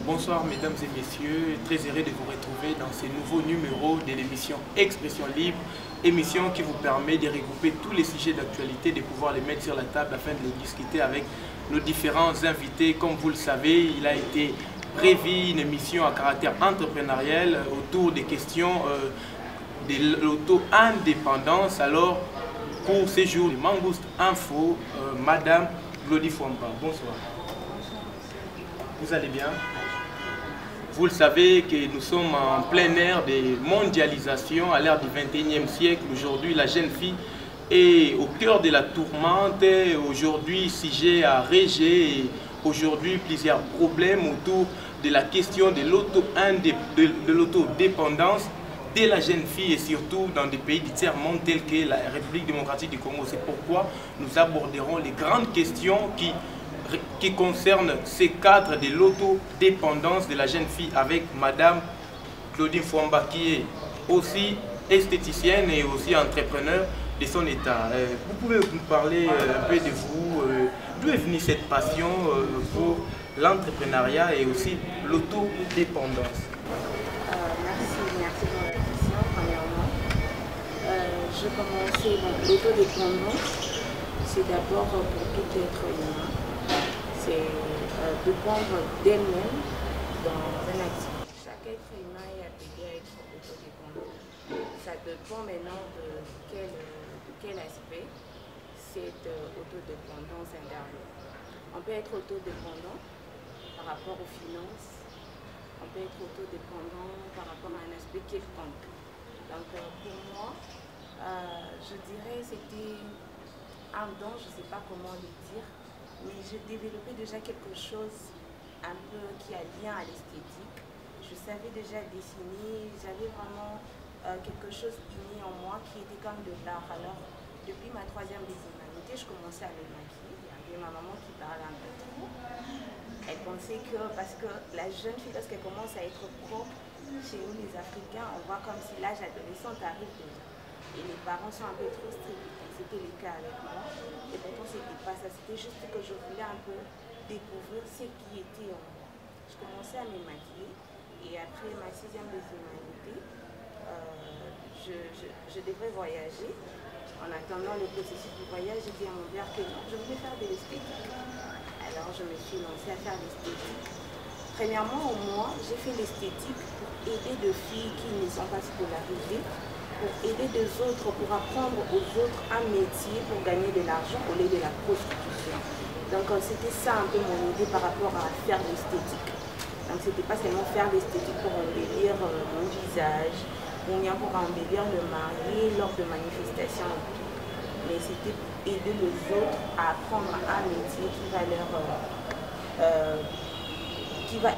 Bonsoir mesdames et messieurs, très heureux de vous retrouver dans ce nouveau numéro de l'émission Expression Libre, émission qui vous permet de regrouper tous les sujets d'actualité, de pouvoir les mettre sur la table afin de les discuter avec nos différents invités. Comme vous le savez, il a été prévu une émission à caractère entrepreneurial autour des questions de l'auto-indépendance. Alors, pour ces jours de Mangouste Info, Madame Glody Fwamba, bonsoir. Vous allez bien? Vous le savez que nous sommes en plein ère de mondialisation, à l'ère du 21e siècle. Aujourd'hui, la jeune fille est au cœur de la tourmente. Aujourd'hui, sujet à régler. Aujourd'hui, plusieurs problèmes autour de la question de l'autodépendance de la jeune fille et surtout dans des pays du tiers-monde tels que la République démocratique du Congo. C'est pourquoi nous aborderons les grandes questions qui concerne ces cadres de l'autodépendance de la jeune fille avec Madame Glody Fwamba qui est aussi esthéticienne et aussi entrepreneur de son état. Vous pouvez nous parler un peu de vous, d'où est venue cette passion pour l'entrepreneuriat et aussi l'autodépendance? Merci pour la question. Premièrement, je commençais l'autodépendance, c'est d'abord pour tout être humain. C'est dépendre d'elle-même dans un activité. Chaque être humain est appelé à être autodépendant. Ça dépend maintenant de quel aspect cette autodépendance intervient. On peut être autodépendant par rapport aux finances, on peut être autodépendant par rapport à un aspect quelconque. Donc pour moi, je dirais c'était un don, je ne sais pas comment le dire, mais j'ai développé déjà quelque chose un peu qui a lien à l'esthétique. Je savais déjà dessiner, j'avais vraiment quelque chose inné en moi qui était comme de l'art. Alors, depuis ma 3e des humanités, je commençais à me maquiller. Il y avait ma maman qui parlait un peu trop. Elle pensait que, parce que la jeune fille, lorsqu'elle commence à être propre, chez nous les Africains, on voit comme si l'âge adolescent arrive déjà. Et les parents sont un peu trop stricts. C'était le cas avec moi. Et pourtant, c'était pas ça. C'était juste que je voulais un peu découvrir ce qui était en moi. Je commençais à me maquiller. Et après ma 6e des humanités, je devrais voyager. En attendant le processus du voyage, j'ai dit à mon père que non, je voulais faire de l'esthétique. Alors, je me suis lancée à faire l'esthétique. Premièrement, au moins, j'ai fait l'esthétique pour aider des filles qui ne sont pas scolarisées, pour aider des autres, pour apprendre aux autres un métier pour gagner de l'argent au lieu de la prostitution. Donc c'était ça un peu mon idée par rapport à faire l'esthétique. Donc c'était pas seulement faire l'esthétique pour embellir mon visage, ou bien pour embellir le marié lors de manifestations, mais c'était pour aider les autres à apprendre un métier qui va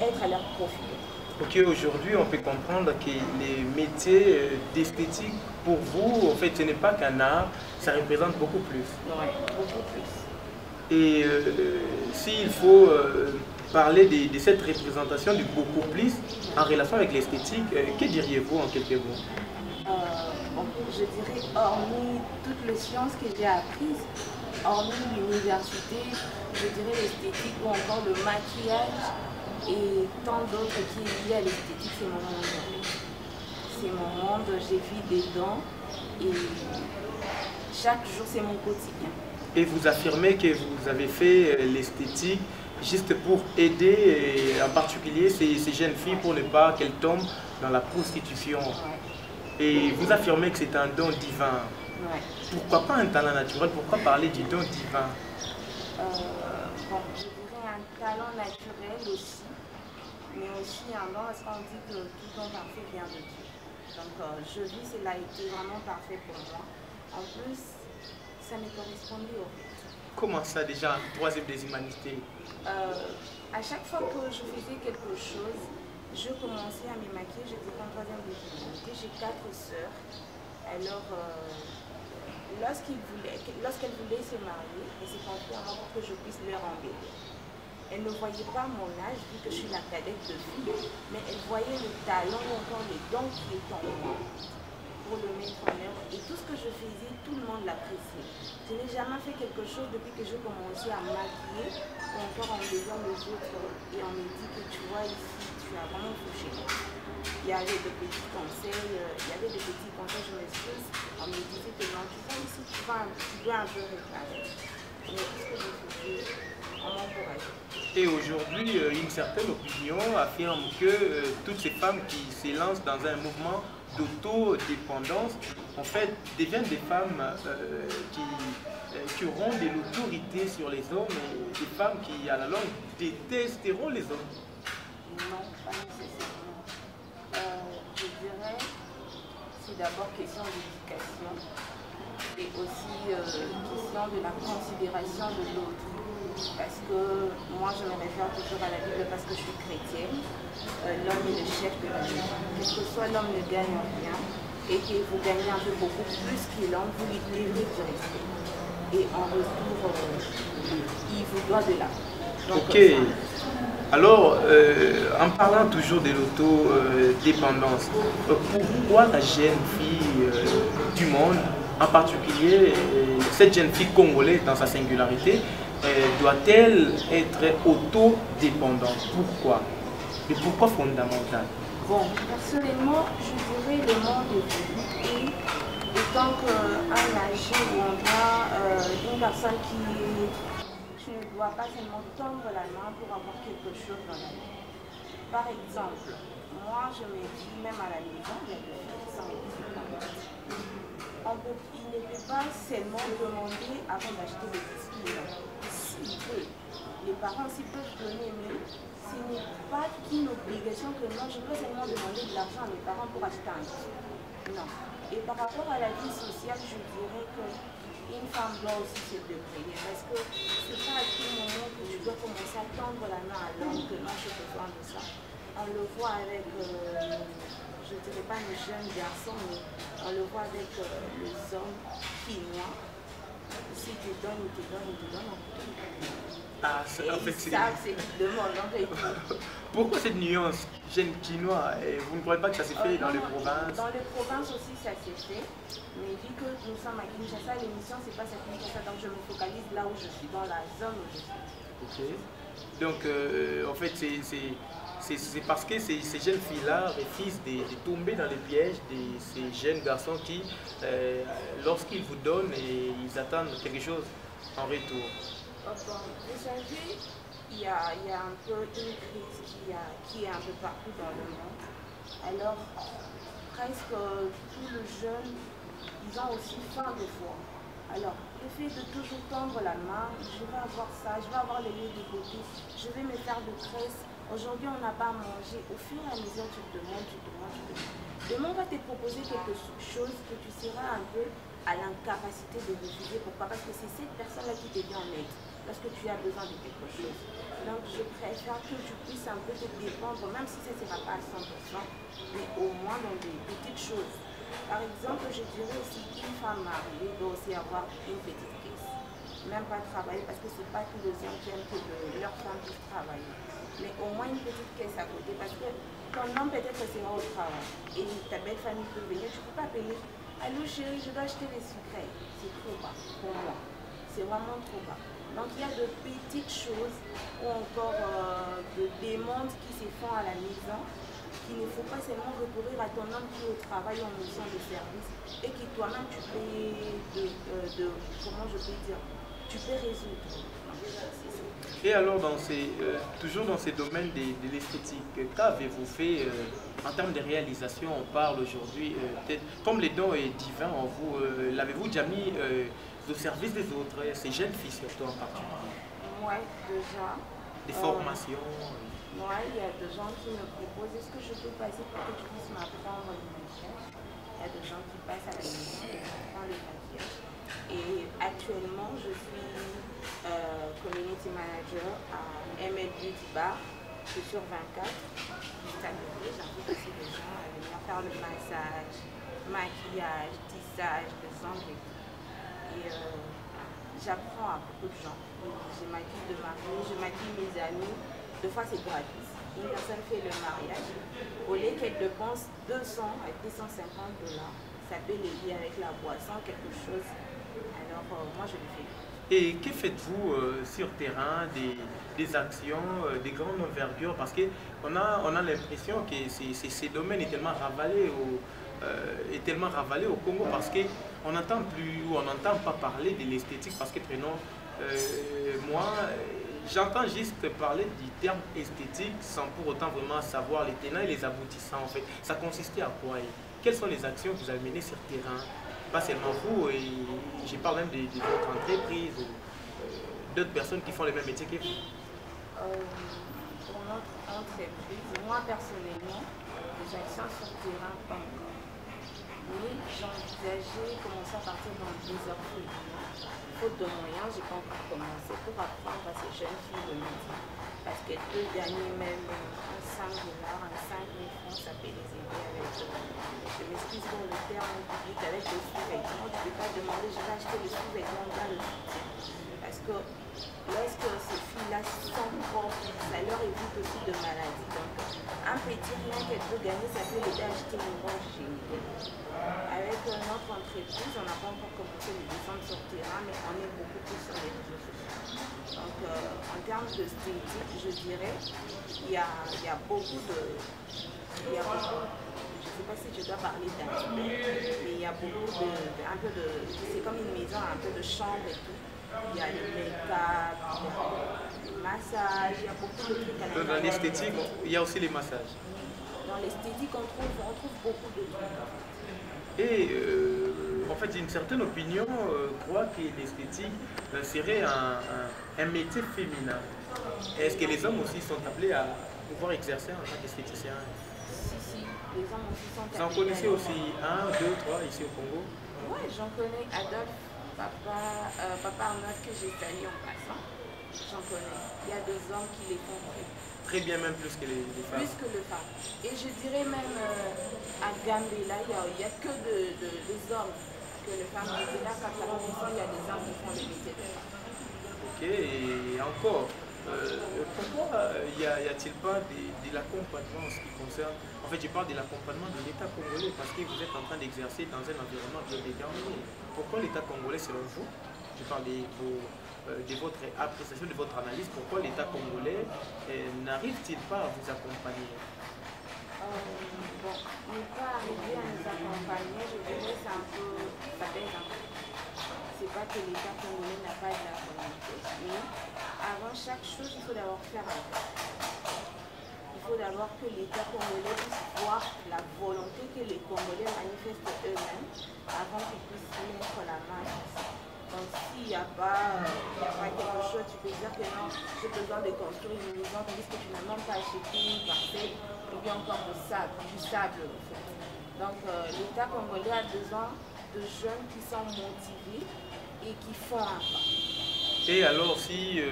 être à leur profit. Ok, aujourd'hui, on peut comprendre que les métiers d'esthétique, pour vous, en fait, ce n'est pas qu'un art, ça représente beaucoup plus. Oui, beaucoup plus. Et s'il faut parler de cette représentation de beaucoup plus en relation avec l'esthétique, que diriez-vous en quelques mots? Je dirais, hormis toutes les sciences que j'ai apprises, hormis l'université, je dirais l'esthétique ou encore le maquillage, et tant d'autres qui est lié à l'esthétique, c'est mon monde. C'est mon monde, j'ai vu dedans et chaque jour c'est mon quotidien. Et vous affirmez que vous avez fait l'esthétique juste pour aider, en particulier ces jeunes filles pour ne pas qu'elles tombent dans la prostitution. Ouais. Et vous affirmez que c'est un don divin. Ouais. Pourquoi pas un talent naturel? Pourquoi parler du don divin? Bon, je dirais un talent naturel aussi. Mais aussi un don, parce qu'on dit que tout don parfait vient de Dieu. Donc je vis, cela a été vraiment parfait pour moi. En plus, ça me correspondait au fait. Comment ça déjà, 3e des humanités? À chaque fois que je faisais quelque chose, je commençais à me maquiller. J'étais en 3e des humanités, j'ai 4 sœurs. Alors, lorsqu'elles voulaient se marier, et c'est confié à moi pour que je puisse leur embellir. Elle ne voyait pas mon âge, vu que je suis la cadette de fille, mais elle voyait le talent ou encore les dons qui étaient en moi pour le mettre en œuvre. Et tout ce que je faisais, tout le monde l'appréciait. Je n'ai jamais fait quelque chose depuis que j'ai commencé à maquiller ou encore en embellir les autres. Et on me dit que tu vois ici, tu as vraiment touché. Il y avait de petits conseils, je m'excuse, on me disait que non, tu vois ici, tu dois un peu réparer. Mais qu'est-ce que j'ai fait? On m'encourage. Et aujourd'hui, une certaine opinion affirme que toutes ces femmes qui s'élancent dans un mouvement d'autodépendance, en fait, deviennent des femmes qui auront de l'autorité sur les hommes et des femmes qui, à la longue, détesteront les hommes. Non, pas nécessairement. Je dirais, c'est d'abord question d'éducation et aussi question de la considération de l'autre. Parce que moi, je me réfère toujours à la Bible parce que je suis chrétienne. L'homme est le chef de la maison. Quel que soit l'homme ne gagne rien et que vous gagnez un peu beaucoup plus qu'il l'homme, vous lui devez du respect. Et en retour, il vous doit de là. Donc, ok. Alors, en parlant toujours de l'autodépendance, pourquoi la jeune fille du monde, en particulier cette jeune fille congolaise dans sa singularité, doit-elle être autodépendante? Pourquoi? Et pourquoi fondamental? Bon, personnellement, je dirais le monde est étant qu'un âgé ou une personne qui tu ne dois pas seulement tendre la main pour avoir quelque chose dans la vie. Par exemple, moi je me dis, même à la maison, il y a des gens qui sont il ne peut pas seulement demander avant d'acheter des biscuits. S'il peut. Les parents aussi peuvent donner, mais ce n'est pas qu'une obligation que non, je peux seulement demander de l'argent à mes parents pour acheter un biscuit. Non. Et par rapport à la vie sociale, je dirais qu'une femme doit aussi se débrouiller parce que c'est pas à tout moment que tu dois commencer à tendre la main à l'homme que non, j'ai besoin de ça. On le voit avec, je ne dirais pas les jeunes garçons, mais on le voit avec les hommes chinois. Si tu donnes, ils te donnent, ils te donnent. Ah, en fait, c'est demande en fait. Pourquoi cette nuance? Jeune chinois, vous ne croyez pas que ça s'est fait dans les provinces? Dans les provinces aussi, ça s'est fait. Mais vu que nous sommes à Kinshasa, l'émission, c'est pas à Kinshasa, donc je me focalise là où je suis, dans la zone où je suis. Ok. Donc, en fait, c'est parce que ces jeunes filles-là refusent de tomber dans les pièges de ces jeunes garçons qui, lorsqu'ils vous donnent, ils attendent quelque chose en retour. Bon, vous savez, il y a un peu une crise qui est un peu partout dans le monde. Alors, presque tous les jeunes, ils ont aussi faim des fois. Alors, le fait de toujours tendre la main, je vais avoir ça, je vais avoir les lieux de côté, je vais me faire de tresse. Aujourd'hui, on n'a pas à manger. Au fur et à mesure, tu te demandes. Demain, on va te proposer quelque chose que tu seras un peu à l'incapacité de refuser. Pourquoi? Parce que c'est cette personne-là qui te vient en aide lorsque tu as besoin de quelque chose. Donc, je préfère que tu puisses un peu te dépendre, même si ça ne sera pas à 100%, mais au moins dans des petites choses. Par exemple, je dirais aussi qu'une femme mariée doit aussi avoir une petite caisse. Même pas travailler, parce que ce n'est pas tous les hommes qui aiment que leur femme puisse travailler. Mais au moins une petite caisse à côté, parce que ton homme peut-être sera au travail et ta belle famille peut venir, tu ne peux pas payer. Allô chérie, je dois acheter les sucrets. C'est trop bas pour moi. C'est vraiment trop bas. Donc il y a de petites choses ou encore de demandes qui se font à la maison qu'il ne faut pas seulement recourir à ton homme qui est au travail en mission de service et qui toi-même tu peux, comment je peux dire, tu peux résoudre. Et alors, toujours dans ces domaines de l'esthétique, qu'avez-vous fait en termes de réalisation? On parle aujourd'hui, comme les dons divins en vous, l'avez-vous déjà mis au service des autres, ces jeunes filles surtout en particulier? Oui, déjà. Des formations? Moi, il y a des gens qui me proposent, est-ce que je peux passer pour que tu puisses m'apprendre le maquillage? Il y a des gens qui passent à la maison et m'apprennent le maquillage. Et actuellement, je suis community manager à ML Beauty Bar, je suis sur 24. J'invite aussi les gens à venir faire le massage, maquillage, tissage, des ongles. Et j'apprends à beaucoup de gens. Je maquille de mariés, je maquille mes amis. Deux fois c'est gratis. Une personne fait le mariage. Au lieu qu'elle dépense 200 à 250 $, ça peut l'aider avec la boisson, quelque chose. Alors moi je le fais. Et que faites-vous sur terrain, des actions, des grandes envergures? Parce qu'on a l'impression que ces domaines est tellement ravalé au Congo parce qu'on n'entend plus ou on n'entend pas parler de l'esthétique parce que prenons moi, j'entends juste parler du terme esthétique sans pour autant vraiment savoir les tenants et les aboutissants en fait. Ça consistait à quoi et quelles sont les actions que vous avez menées sur le terrain? Pas seulement vous, et je parle même de votre entreprise ou d'autres personnes qui font le même métier que vous. Pour notre entreprise, moi personnellement, les actions sur le terrain, pas encore. Mais j'envisageais commencer à partir dans 2 heures plus. Faute de moyens, je n'ai pas encore commencé pour apprendre à ces jeunes filles le métier. Parce que de gagner même un 5 dollars, un 5 000 francs, ça peut les aider avec, je m'excuse pour le terme public, avec le sous-vêtement. Tu ne peux pas demander, je vais acheter le sous-vêtement dans le soutien. Parce que lorsque ces filles-là sont propres, ça leur évite aussi de maladies. Donc, un petit rien qu'elle peut gagner, ça peut l'aider à acheter une robe générale. Avec notre entreprise, on n'a pas encore commencé les descendre sur le terrain, mais on est beaucoup plus sur les réseaux sociaux. Donc, en termes de esthétique, je dirais, il y a beaucoup de... je ne sais pas si je dois parler d'aspect, mais il y a beaucoup c'est comme une maison, un peu de chambre et tout. Il y a le make-up, le massage, il y a beaucoup de trucs à l'intérieur. Dans l'esthétique, il y a aussi les massages. Dans l'esthétique, on trouve beaucoup de trucs. Et en fait, j'ai une certaine opinion, croit que l'esthétique serait un métier féminin. Est-ce que les hommes aussi sont appelés à pouvoir exercer en tant qu'esthéticien? Si, les hommes aussi sont appelés. Vous en connaissez aussi 1, 2, 3 ici au Congo? Oui, j'en connais. Adolphe, papa Arnold que j'ai salué en passant. J'en connais. Il y a 2 hommes qui les font très bien, même plus que les femmes. Plus que les femmes. Et je dirais même à Gambela, il n'y a que des hommes que les femmes. Et là, quand la maison, il y a des hommes qui font les métiers de femmes. Ok, et encore, pourquoi y a-t-il pas de l'accompagnement en ce qui concerne... En fait, je parle de l'accompagnement de l'État congolais parce que vous êtes en train d'exercer dans un environnement bien déterminé. Pourquoi l'État congolais, selon vous, je parle de votre appréciation, de votre analyse, pourquoi l'État congolais n'arrive-t-il pas à vous accompagner? Bon, ne pas arriver à nous accompagner, je dirais c'est un peu, ça pèse un peu. C'est pas que l'État congolais n'a pas de la volonté, mais avant chaque chose, il faut d'abord faire un peu. Il faut d'abord que l'État congolais puisse voir la volonté que les Congolais manifestent eux-mêmes avant qu'ils puissent mettre la main sur ça. Donc s'il n'y a pas quelque chose, tu peux dire que non, j'ai besoin de construire une maison, tandis que tu n'as même pas acheté une parcelle, ou bien encore du sable en fait. Donc l'État congolais a besoin de jeunes qui sont motivés et qui font un pas. Et alors si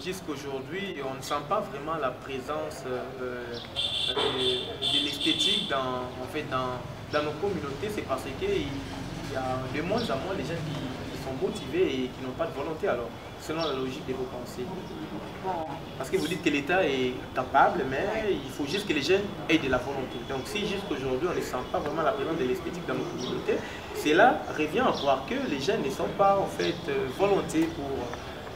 jusqu'aujourd'hui on ne sent pas vraiment la présence de l'esthétique dans nos communautés, c'est parce qu'il y a de moins en moins les gens qui sont motivés et qui n'ont pas de volonté alors, selon la logique de vos pensées. Parce que vous dites que l'État est capable, mais il faut juste que les jeunes aient de la volonté. Donc si jusqu'aujourd'hui on ne sent pas vraiment la présence de l'esthétique dans nos communautés, cela revient à voir que les jeunes ne sont pas en fait volontés pour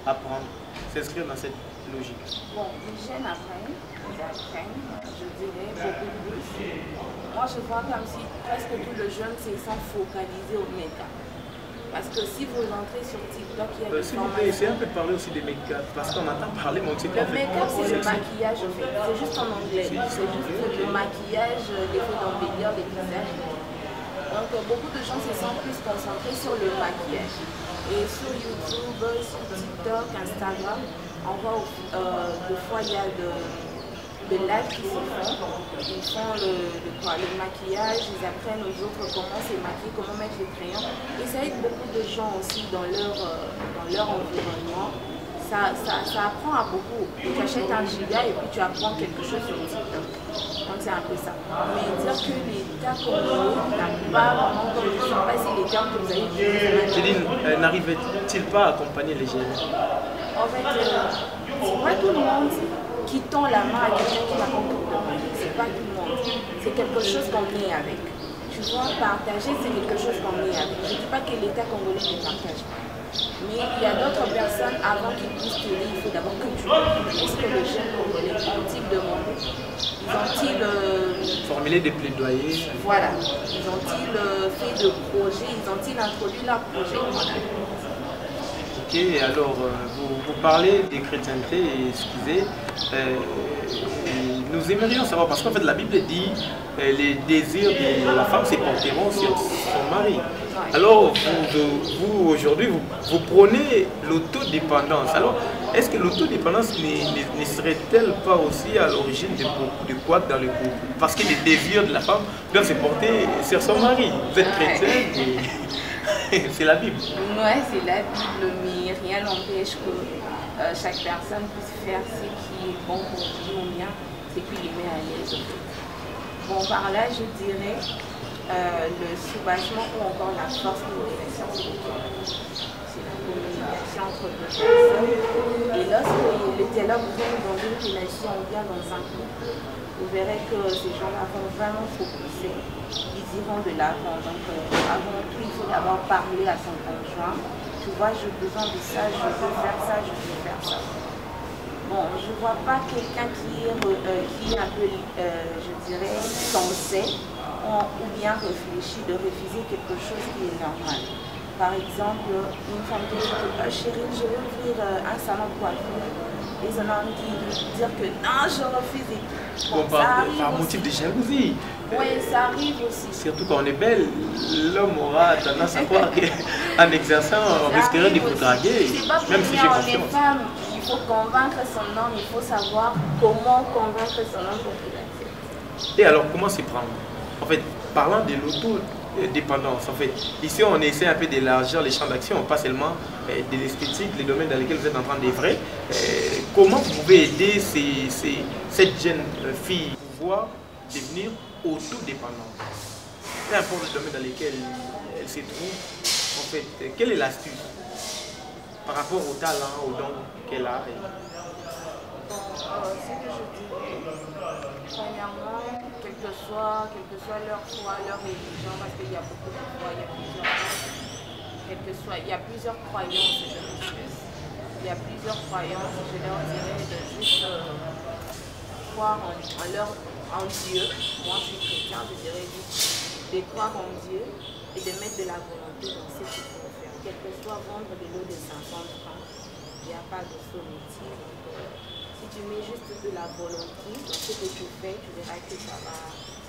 apprendre, s'inscrire dans cette logique. Bon, les jeunes apprennent, je dirais beaucoup plus. Moi je vois comme si presque tous les jeunes se sont focalisés au make-up. Parce que si vous entrez sur TikTok, il y a des s'il vous plaît, essayez un peu de parler aussi des make-up, parce qu'on entend parler, mais on ne sait pas. Le make-up, c'est le maquillage, en fait. C'est juste en anglais. C'est juste le maquillage, l'effet d'embellir les visages. Donc, beaucoup de gens se sont plus concentrés sur le maquillage. Et sur YouTube, sur TikTok, Instagram, on voit des fois, il y a des lives qui se font. Ils font le maquillage, ils apprennent aux autres comment se maquiller, comment mettre les crayons. Et ça aide beaucoup de gens aussi dans leur environnement. Ça apprend à beaucoup. Tu achètes un giga et puis tu apprends quelque chose sur TikTok. Donc c'est un peu ça. Mais dire que l'État congolais n'a pas vraiment, je ne sais pas si les termes que vous avez utilisés. Je dis, n'arrive-t-il pas à accompagner les jeunes? En fait, c'est pas tout le monde qui tend la main à quelqu'un qui n'a pas compris. C'est pas tout le monde. C'est quelque chose qu'on est avec. Tu vois, partager, c'est quelque chose qu'on est avec. Je ne dis pas que l'État congolais ne partage pas. Mais il y a d'autres personnes, avant qu'ils puissent t'aider, il faut d'abord que tu demandes. Est-ce que les jeunes Congolais ont-ils demandé? Ils ont-ils formulé des plaidoyers? Voilà. Ils ont-ils fait de projets? Ils ont-ils introduit leur projet? Ok, alors vous parlez des chrétientés, excusez, nous aimerions savoir, parce qu'en fait la Bible dit les désirs de la femme se porteront sur son mari. Alors vous aujourd'hui, vous prônez l'autodépendance. Alors, est-ce que l'autodépendance ne serait-elle pas aussi à l'origine de beaucoup de couacs dans le couple? Parce que les désirs de la femme doivent se porter sur son mari. Vous êtes chrétien et c'est la Bible. Ouais, c'est la Bible, mais rien n'empêche que chaque personne puisse faire ce qui est bon pour lui ou bien ce qui lui met à l'aise. Bon, par là, je dirais le soulagement ou encore la force de relation spirituelle. C'est la communication entre deux personnes. Et lorsque le dialogue vient dans une relation ou bien dans un couple, vous verrez que ces gens-là vont vraiment focuser. Ils iront de l'avant. Donc, avant tout, il faut d'abord parler à son conjoint. Tu vois, j'ai besoin de ça, je veux faire ça, je veux faire ça. Bon, je ne vois pas quelqu'un qui est un peu, je dirais, sensé ou bien réfléchi de refuser quelque chose qui est normal. Par exemple, une femme qui dit chérie, je veux ouvrir un salon de coiffure. Et un homme qui dire que non, je refuse. Bon, par motif de jalousie. Oui, ça arrive aussi. Surtout quand on est belle, l'homme aura tendance à croire qu'en exerçant, on risquerait de vous draguer. Même si j'ai confiance. Il faut convaincre son homme, il faut savoir comment convaincre son homme pour qu'il accepte. Et alors, comment s'y prendre? En fait, parlant de l'autodépendance, en fait, ici on essaie un peu d'élargir les champs d'action, pas seulement de l'esthétique, les domaines dans lesquels vous êtes en train d'œuvrer. Comment vous pouvez aider cette jeune fille à pouvoir devenir autodépendante? Peu importe le domaine dans lequel elle se trouve, en fait, quelle est l'astuce par rapport au talent, au don qu'elle a? Ce que je dis, premièrement, quel que soit leur foi, leur religion, parce qu'il y a beaucoup de foi, il y a plusieurs croyances, je m'excuse. Il y a plusieurs croyances, je leur dirais de juste croire en Dieu. Moi, je suis chrétien, je dirais juste de croire en Dieu et de mettre de la volonté dans ce qu'il faut faire. Quel que soit vendre de l'eau de 500 francs, il n'y a pas de faux métier. Si tu mets juste de la volonté dans ce que tu fais, tu verras que ça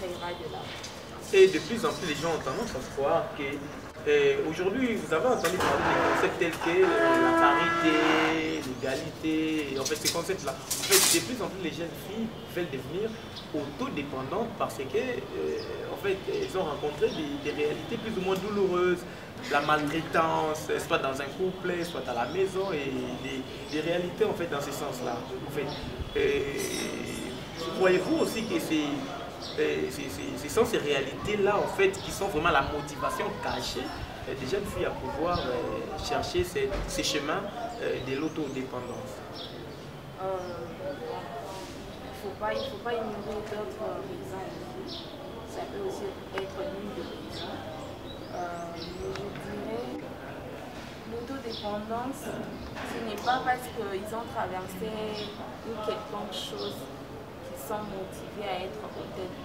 ira de là. Et de plus en plus, les gens ont tendance à croire que aujourd'hui, vous avez entendu parler des concepts tels que la parité, l'égalité, en fait ces concepts-là. En fait, de plus en plus, les jeunes filles veulent devenir autodépendantes parce que, en fait, elles ont rencontré des réalités plus ou moins douloureuses. La maltraitance, soit dans un couple, soit à la maison, et des réalités en fait dans ce sens-là. En fait, croyez-vous aussi que ce sont ces réalités-là en fait qui sont vraiment la motivation cachée des jeunes filles à pouvoir chercher ces chemins de l'autodépendance? Il ne faut pas ignorer d'autres raisons. Ça peut aussi être l'une des raisons. Je dirais l'autodépendance, ce n'est pas parce qu'ils ont traversé une quelconque chose qu'ils sont motivés à être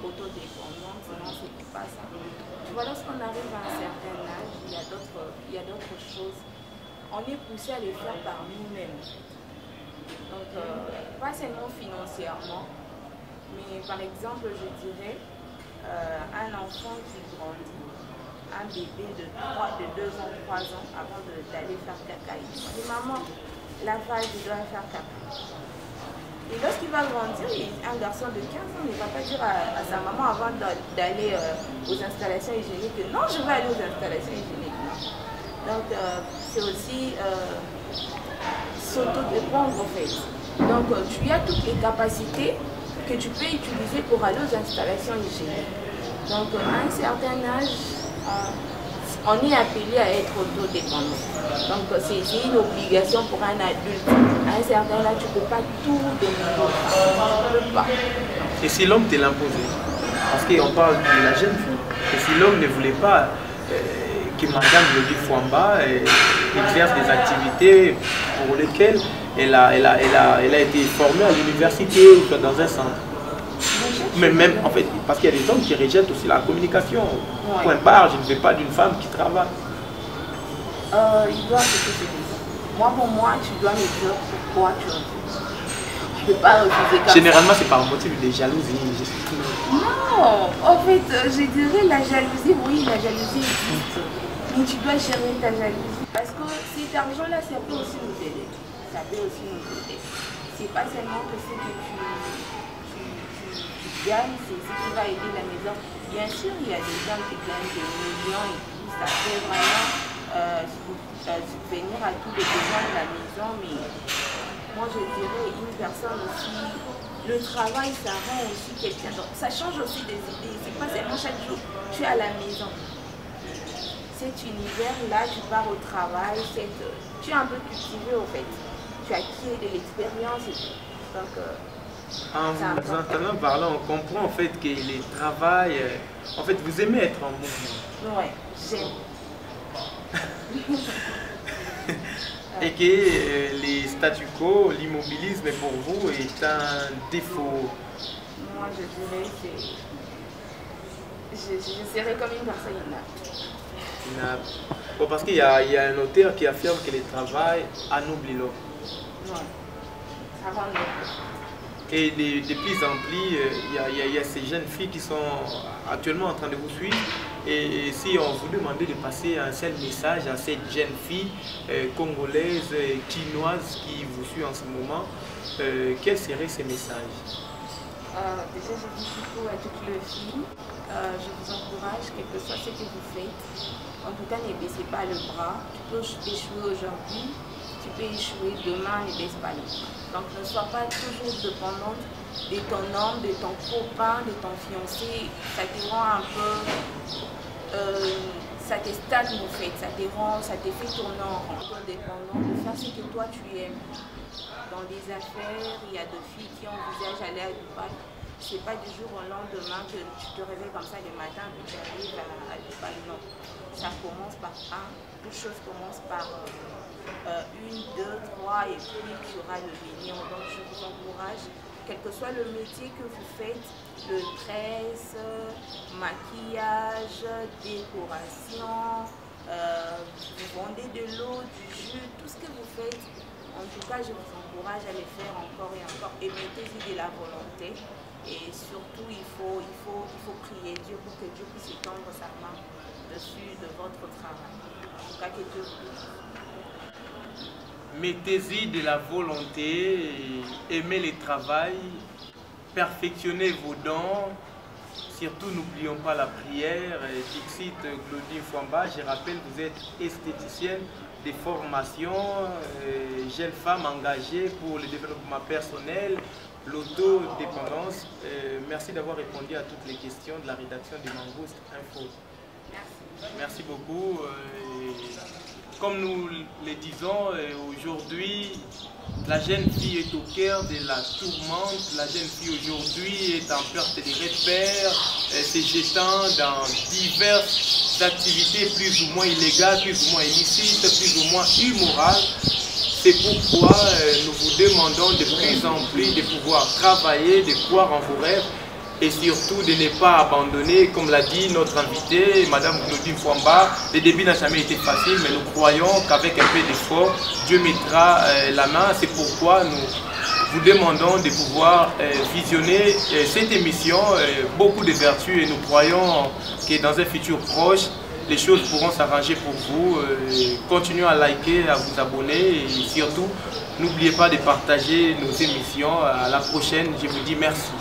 autodépendants, sinon ce n'est pas ça. Tu vois, lorsqu'on arrive à un certain âge, il y a d'autres choses. On est poussé à les faire par nous-mêmes. Donc, pas seulement financièrement, mais par exemple, je dirais, un enfant qui grandit, un bébé de 2 ans, 3 ans, avant d'aller faire caca. Il dit, maman, lavage, je dois faire caca. Et lorsqu'il va grandir, un garçon de 15 ans ne va pas dire à sa maman avant d'aller aux installations hygiéniques que non, je vais aller aux installations hygiéniques. Donc, c'est aussi s'autodépendre en fait. Donc, tu as toutes les capacités que tu peux utiliser pour aller aux installations hygiéniques. Donc, à un certain âge, on est appelé à être autodépendant. Donc c'est une obligation pour un adulte. À un certain âge, tu ne peux pas tout dominer. Tu ne peux pas. Et si l'homme te l'imposait? Parce qu'on parle de la jeune fille. Et si l'homme ne voulait pas que madame le lui Fouamba exerce des activités pour lesquelles elle a été formée à l'université ou dans un centre. Mais même, en fait, parce qu'il y a des hommes qui rejettent aussi la communication. Ouais. Point barre, je ne veux pas d'une femme qui travaille. Il doit se dire. Moi, pour moi, tu dois me dire pourquoi tu refuses. Je ne peux pas refuser comme Généralement, ça. c'est par motif de jalousie. Non, en fait, je dirais la jalousie, oui, la jalousie existe. Mais tu dois gérer ta jalousie. Parce que cet argent-là, ça peut aussi nous aider. Ça peut aussi nous aider. C'est pas seulement que ce que tu gagnes, c'est ce qui va aider la maison. Bien sûr, il y a des gens qui gagnent des millions et tout, ça peut vraiment subvenir à tous les besoins de la maison, mais moi je dirais une personne aussi, le travail ça rend aussi quelqu'un, donc ça change aussi des idées, c'est pas seulement chaque jour tu es à la maison. Cet univers-là, tu pars au travail, tu es un peu cultivé au fait, tu as acquis de l'expérience et tout. Donc, en vous entendant parler, on comprend en fait que le travail, en fait vous aimez être en mouvement. Ouais, j'aime. Et que les statu quo, l'immobilisme pour vous est un défaut. Moi je dirais que je serais comme une personne inapte. Bon, parce qu'il y a un auteur qui affirme que le travail anoblit l'homme. Ouais, ça rend l'homme. Et de plus en plus, il y a ces jeunes filles qui sont actuellement en train de vous suivre. Et si on vous demandait de passer un seul message à cette jeune fille congolaise, chinoise qui vous suit en ce moment, quels seraient ces messages? Déjà, je dis plutôt à toutes les filles, je vous encourage, quel que soit ce que vous faites. En tout cas, ne baissez pas le bras. Tu peux échouer aujourd'hui, tu peux échouer demain, ne baisse pas le bras. Donc ne sois pas toujours dépendante de ton homme, de ton copain, de ton fiancé. Ça te rend un peu... ça te stagne en fait, ça te fait tourner en rond. Dépendant de faire ce que toi tu aimes. Dans des affaires, il y a des filles qui envisagent d'aller à Dubaï. C'est pas du jour au lendemain que tu te réveilles comme ça le matin et tu arrives à Dubaï. Non. Ça commence par toute chose commence par 1, 2, 3 et puis tu auras le million. Donc je vous encourage, quel que soit le métier que vous faites, le tresse, maquillage, décoration, vous vendez de l'eau, du jus, tout ce que vous faites, en tout cas je vous encourage à le faire encore et encore et mettez-y de la volonté. Et surtout, il faut prier Dieu pour que Dieu puisse étendre sa main dessus de votre travail. En tout cas, que Dieu vous... Mettez-y de la volonté, aimez le travail, perfectionnez vos dons. Surtout, n'oublions pas la prière. Dixit Claudine Fouamba, je rappelle, vous êtes esthéticienne de formation, jeune femme engagée pour le développement personnel, l'autodépendance. Merci d'avoir répondu à toutes les questions de la rédaction de Mangouste Info. Merci. Merci beaucoup. Comme nous le disons, aujourd'hui, la jeune fille est au cœur de la tourmente. La jeune fille aujourd'hui est en perte de repères, se jetant dans diverses activités plus ou moins illégales, plus ou moins illicites, plus ou moins immorales. C'est pourquoi nous vous demandons de plus en plus de pouvoir travailler, de croire en vos rêves et surtout de ne pas abandonner, comme l'a dit notre invitée, Madame Claudine Fouamba. Le début n'a jamais été facile, mais nous croyons qu'avec un peu d'effort, Dieu mettra la main. C'est pourquoi nous vous demandons de pouvoir visionner cette émission, beaucoup de vertus, et nous croyons que dans un futur proche, les choses pourront s'arranger pour vous. Continuez à liker, à vous abonner et surtout, n'oubliez pas de partager nos émissions. À la prochaine, je vous dis merci.